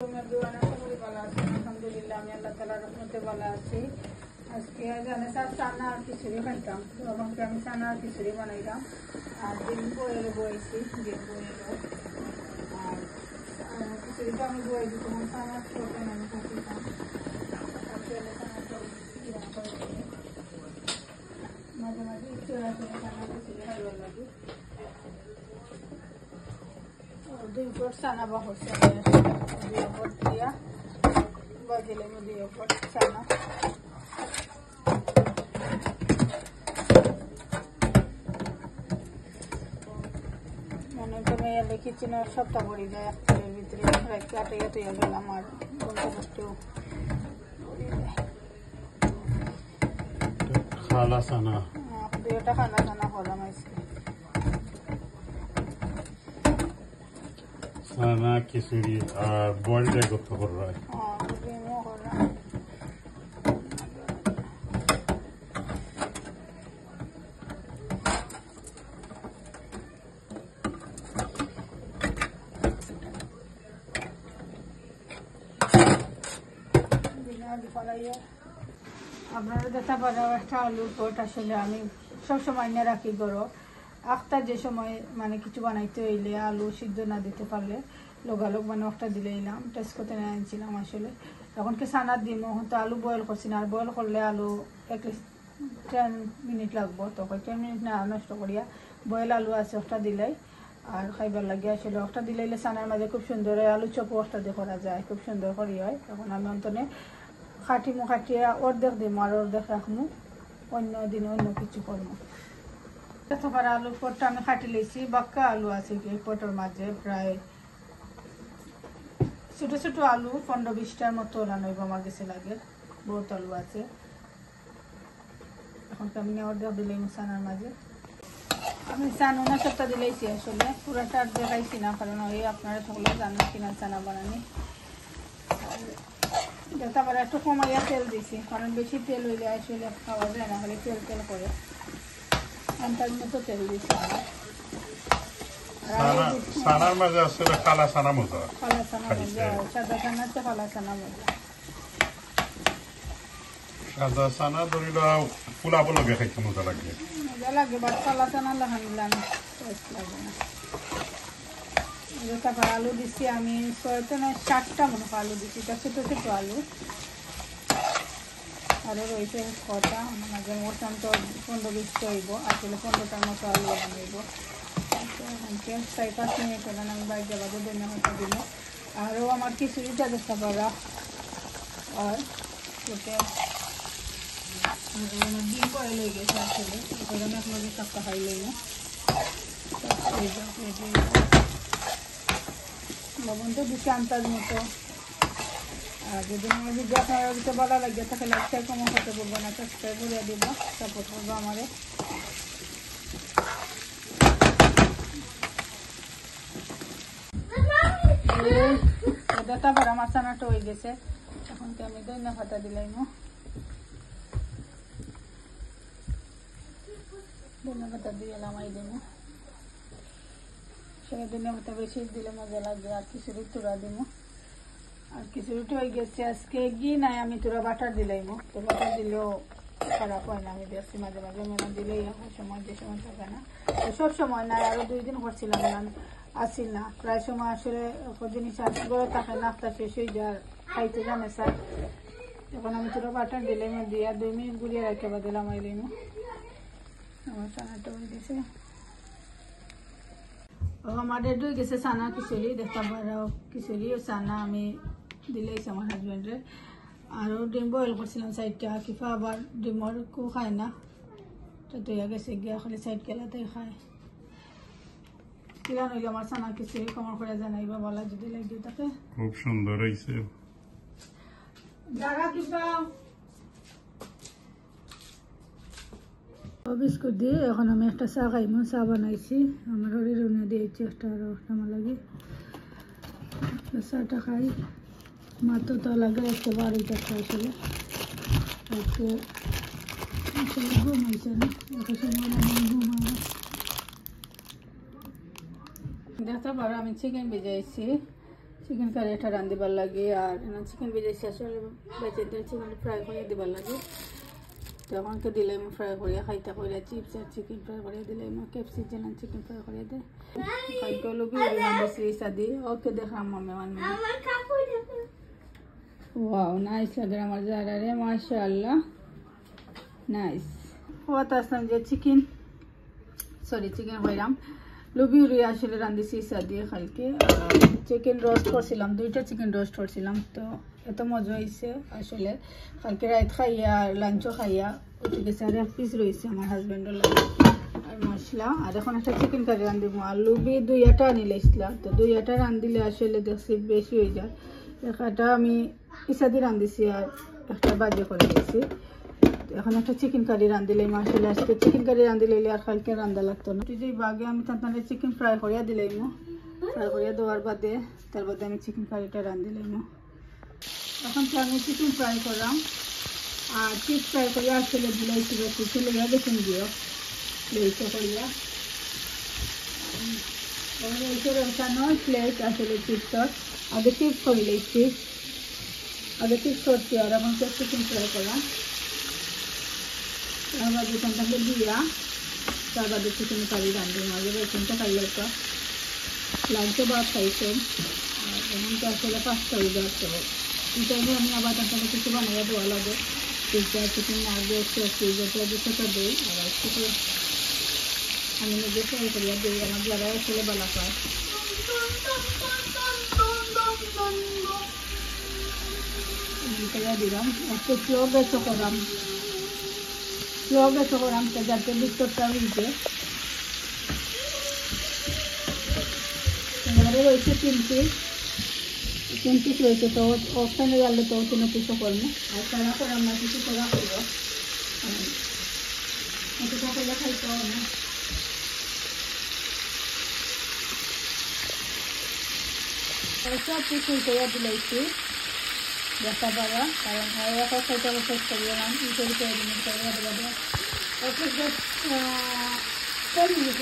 আলহামদুলিল্লাহ আমি আল্লাহ তাআলার রহমতে ভালো আছি। আজকে জানে চানা আর খিচুড়ি খাইতাম, তো আমাকে আমি চানা আর খিচুড়ি বানাইলাম আর ডিম বয়েল বয়েছি, ডিম বয়েল আর খিচুড়িটা আমি বয়ে দিতাম, চানা ছোটো আমি খাইতাম। মাঝে মাঝে ইচ্ছে আছে চানা খিচুড়ি খাইবার লাগে। দুই পট চানা বাহছে দুই পট দিয়া বাজিলে দুই পট চানা মনে করে এলে কিচেনের সবটা পড়ে যায় একটারের ভিতরে কাটাইয়া তৈয়া গেলাম আর বলতেও খালা চানা দুইটা খানা চানা হলাম আজকে। চানা খিচুড়ি আর বয়েলটা করতে পারবে। আপনারা দেখতে পারেন একটা আলুর পট আসলে আমি সবসময় নিয়ে রাখি গরো আখটা যে সময় মানে কিছু বানাইতে হইলে আলু সিদ্ধ না দিতে পারলে লোগালোগ মানে একটা দিলে এলাম টেস্ট করতে নিয়ে আনছিলাম আসলে এখন কি চানা দিম হয়তো আলু বয়েল করছি না, আর বয়েল করলে আলু এক 10 মিনিট লাগবো, তো 10 মিনিট না নষ্ট করিয়া বয়েল আলু আছে একটা দিলাই আর খাইবার লাগে আসলে একটা দিলাইলে চানার মাঝে খুব সুন্দর হয়, আলু চপও একটা দিয়ে করা যায়, খুব সুন্দর করি হয়। এখন আমি অন্তনে খাটিমো খাটিয়ে অর্ধেক দিম আর অর্ধেক রাখমু, অন্য দিনে অন্য কিছু করবো। তারপর আলুর পটটা আমি খাটি লেছি, বাক্কা আলু আছে কি পটের মাঝে প্রায় ছোট ছোট আলু 15-20টার মতো রান্নাইব আমার কাছে লাগে, বহুত আলু আছে। এখন আমি অর্ধেক দিলাম চানার মাঝে, আমি চানা না সবটা দিলেইছি আসলে পুরাটা আর দেখাইছি না, কারণ ওই আপনারা সকলে জানেন কিনা চানা বানানি। তারপর একটু কমাইয়া তেল দিছি, কারণ বেশি তেল হইলে আসলে খাওয়া যায় না, হলে তেল তেল করে আন্দাজ মতো তেল দিছি। চানার মাঝে আসলে কালা চানা মজা, কালা চানা মজা, সাদা চানা তো কালা চানা মজা। সাদা চানা ধরিল পোলাপ লগে খাইতে মজা লাগে, মজা লাগে, বাট কালা চানা লাগান টেস্ট লাগে না। তারপর আলু দিচ্ছি আমি 6টা মনে হয় আলু দিচ্ছি, এটা ছোটো ছোটো আলু আরও রয়েছে কটা, মাঝে মোটাম তো 15-20টা হইব, আসলে 15টার মতো আলু বানাইব। 4-5 মিনিট হলেন আমি বাইরে যাবাতে ধন্যবাদ দিল। আরও আমার খিচুড়িটা দেখতে পারা আর ওটা ডিম বয়েল হয়ে গেছে আসলে, ওখানে আমি আপনাদের সবটা খাইলেই না লবণ তো দিচ্ছি আন্দাজ মতো। আর যদি আমার ভিডিও আপনারা দিতে ভালো লাগে তাহলে লাইকটা কমেন্ট করতে বলবো না, সাবস্ক্রাইব করে দিব, সাপোর্ট করবো আমারে। তারপর আমার চানাটা হয়ে গেছে, এখন কি আমি ধনিয়া পাতা দিলাম, ধনিয়া পাতা দিয়ে লামাই দিব। সেটা ধনিয়া পাতা বেশি দিলে মজা লাগে। আর খিচুড়ি তুরা দিব, আর খিচুড়িটা হয়ে গেছে আজকে ঘি নাই, আমি তোরা বাটার দিলাইমো, তো বাটার দিলেও খারাপ হয় না, আমি দেখছি মাঝে মাঝে মেনা দিলেই সময় যে সময় থাকে না, তো সব সময় নাই। আরও 2 দিন করছিলাম না, আসিল না, প্রায় সময় আসলে জিনিস আসলে থাকে না, আপনার শেষ হয়ে যায় খাইতে জানে স্যার। এখন আমি তোরা বাটার দিলাম দিয়ে 2 মিনিট গুলিয়ে রাখতে বা দিলাম আইলাম, আমার চানাটা হয়ে গেছে। আমার রেডি হয়ে গেছে চানা খিচুড়ি, দেখতে পারো খিচুড়ি ও চানা আমি দিলেইছি আমার হাজব্যান্ডে। আরও ডিম বয়েল করছিলাম 4টা, কিফা আবার ডিমর কু খায় না, তো তৈয়া গেছে গিয়া খালি 4 কেলাতেই খায়। কিলা নইলে আমার চানা খিচুড়ি কমর করে জানাইবা বলা যদি লাগে তাকে। খুব সুন্দর হয়েছে। বিস্কুট দিয়ে এখন আমি একটা চা খাইমো, চা বানাইছি আমার হরির দিয়েছি একটা, আরও আমার লাগে চাটা খাই। মাত্র তো লাগে একটা 12টা আসলে ঘুম হয়েছে না, এত সময় ঘুম হয় না। দেখতে পারো আমি চিকেন ভেজাইছি, চিকেন কারি এটা রান্ধিবার লাগে আর চিকেন ভিজাইছি আসলে বেঁচে চিকেন ফ্রাই করে দিবার লাগে তখনকে দিলে ফ্রাই করিয়া খাইতে করিয়া চিপস আর চিকেন ফ্রাই করিয়া দিলে ক্যাপসিকাম আর চিকেন ফ্রাই করিয়া দেয় খাইতে হলো কি রান্ধিছি সাদি ওকে দেখলাম আমি আমার ওয়াও নাইস লাগে আমার যারা রে মাশাআল্লাহ নাইস ওটা আসলাম যে চিকেন হইলাম লুবি উড়ি আসলে রান্ধিছি সাদিয়ে কালকে চিকেন রোস্ট করছিলাম 2টা চিকেন রোস্ট করছিলাম তো এত মজা হয়েছে আসলে কালকে রাত খাইয়া লাঞ্চও খাইয়া উঠে গেছে আর 1 পিস রয়েছে আমার হাজব্যান্ডের লাগে আর মশলা আর এখন একটা চিকেন কারি রান্ধিব আর লুবি 2টা আনিলে ইসলাম তো 2টা রান্ধিলে আসলে দেখছি বেশি হয়ে যায় একটা আমি ইসাদি রান্ধিছি আর একটা বাজে করে দিয়েছি এখন একটা চিকেন কারি রান্ধিলে মাশাআল্লাহ আজকে চিকেন কারি রান্ধিলে আর কালকে রান্ধা লাগতো না যে বাগে আমি তাহলে চিকেন ফ্রাই করিয়া দিলাম ফ্রাই করিয়া দেওয়ার বাদে তার বাদে আমি চিকেন কারিটা রান্ধিলাম এখন তো আমি চিকেন ফ্রাই করলাম আর চিপ ফ্রাই করিয়া আসলে দিলাইছি বেশি চলে গিয়ে দেখুন দিও প্লেটে করিয়া প্লেট আসলে চিপস আগে চিপস করে লেছি আগে চিপস করছি আর এখন চিকেন ফ্রাই করলাম তার বাদে এখানটাকে দিয়া তার বাদে চিকেন কারি রান্ধি মাঝে বেতনটা খাইলে তো লাঞ্চে ভাত খাইছেন আর এখন তো আসলে 5টা হয়ে যাচ্ছে এই টাইমে আমি আবার তার কিছু বানাইয়া দেওয়া লাগে পিৎজা চিকেন আগে একটু ফ্রিজেটা দিতে দিই আর একটু আমি নিজে ফ্রাই করিয়া দিই আমার যারা আসলে ভালো খায় দিলাম একটু স্লো গ্যাসও করলাম তো যাতে ভিতরটা উঠবে এবারে রয়েছে 3 পিস রয়েছে তো ওখানে গেলে তো 3 পিসও করবো আর তারা করে আমরা কিছু করা করবো এটা করলে খাইতে হবে না সব কিছু করে দিলাইছি দেখা পারা কারণ একটা খাইতে শেষ করিয়ে নাম ই করে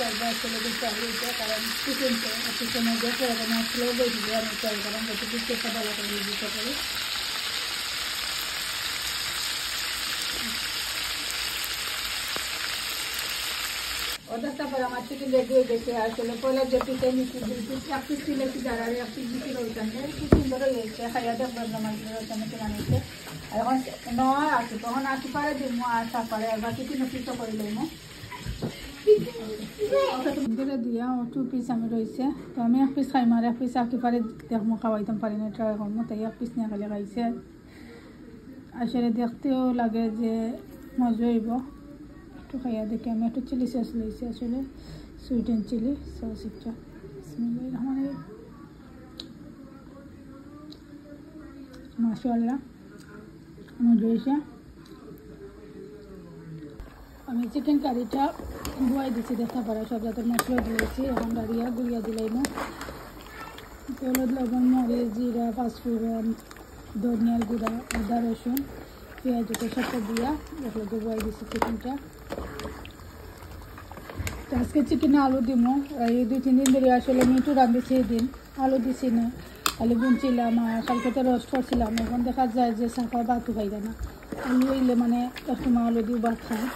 লাগবে আসলে দিতে কারণ চিকেনটা একটু সময় দেখে আসলেও বেরিয়ে আমি ট্রাই করাম যাতে পিকচারটা ভালো করে দিতে পারি ওদের তারপর আমার চিকেন রেডি হয়ে গেছে আসলে পয়লা যে পিঠে মিষ্টি 1 পিস ছিল কি যারা 1 পিস বিক্রি রয়েছেন খুব সুন্দর হয়ে গেছে খাইয়া দেখবেন আমার রয়েছেন বানিয়েছে আর এখন নয় আসি তখন আসি পারে দিব আর তারপরে বাকি 3 পিসও করে লইম দিয়া 2 পিস আমি রয়েছে তো আমি 1 পিস খাইম আর 1 পিস আঁকি পারে দেখবো খাওয়াইতাম পারি না ট্রাই করবো তাই 1 পিস নিয়ে খালি খাইছে আসলে দেখতেও লাগে যে মজা হইব একটু খাইয়া দেখি আমি একটু চিলি সস লইছি আসলে সুইট অ্যান্ড চিলি সস একটা মাশাআল্লাহ মজা হয়েছে আমি চিকেন কারিটা ধোয়াই দিচ্ছি দেখতে পারা সব যাতে মশলা দিয়েছি এখন দাঁড়িয়ে গুড়িয়া দিলাই না হলুদ লবণ মরিচ জিরা পাঁচফোড়ন ধনিয়ার গুঁড়া আদা রসুন পেঁয়াজ ওটা সবটা দিয়া এগুলো ধোয়াই দিচ্ছি চিকেনটা আজকে চিকেনে আলু দিব এই 2-3 দিন ধরে আসলে মিটু রাঁধেছি এই দিন আলু দিছি না আলু বুনছিলাম আর কালকে তো রোস্ট করছিলাম এখন দেখা যায় যে সাফা ভাতও খাইবে না আলু হইলে মানে কাস্টমার আলু দিয়ে ভাত খায়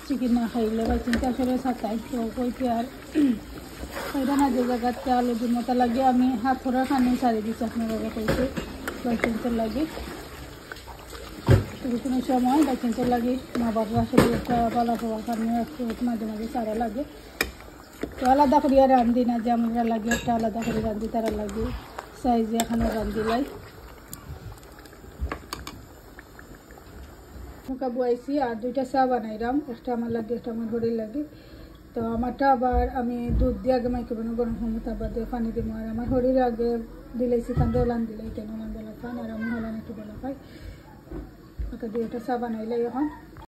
চিকেন না খাইলে বা চিন্তা আসলে সাতাই তো কইতে আর খাইবে না যে জায়গাতে আলু দিব তা লাগে আমি হাত ধরার খানি সারি দিচ্ছি আপনার কইছি বাইচেন্সের লাগে কোনো সময় বাইচেন্সের লাগে মা বাবা আসলে একটা পালা পাওয়ার কারণে একটু মাঝে মাঝে সারা লাগে তো আলাদা করিয়া রান্ধি না যে আমরা লাগে একটা আলাদা করে রান্ধি তারা লাগে সাইজে এখানে রান্ধি লাই মুখা বয়াইছি আর 2টা চা বানাইলাম একটা আমার লাগে একটা আমার ঘরে লাগে তো আমারটা আবার আমি দুধ দিয়ে আগে মাইকে বানো গরম হমো তারপর দিয়ে পানি দিব আর আমার হরির আগে দিলাইছি কান দোলান দিলাই কেন বেলা খান আর আমি হলান একটু বেলা খাই ওটা দিয়ে একটা চা বানাইলাই এখন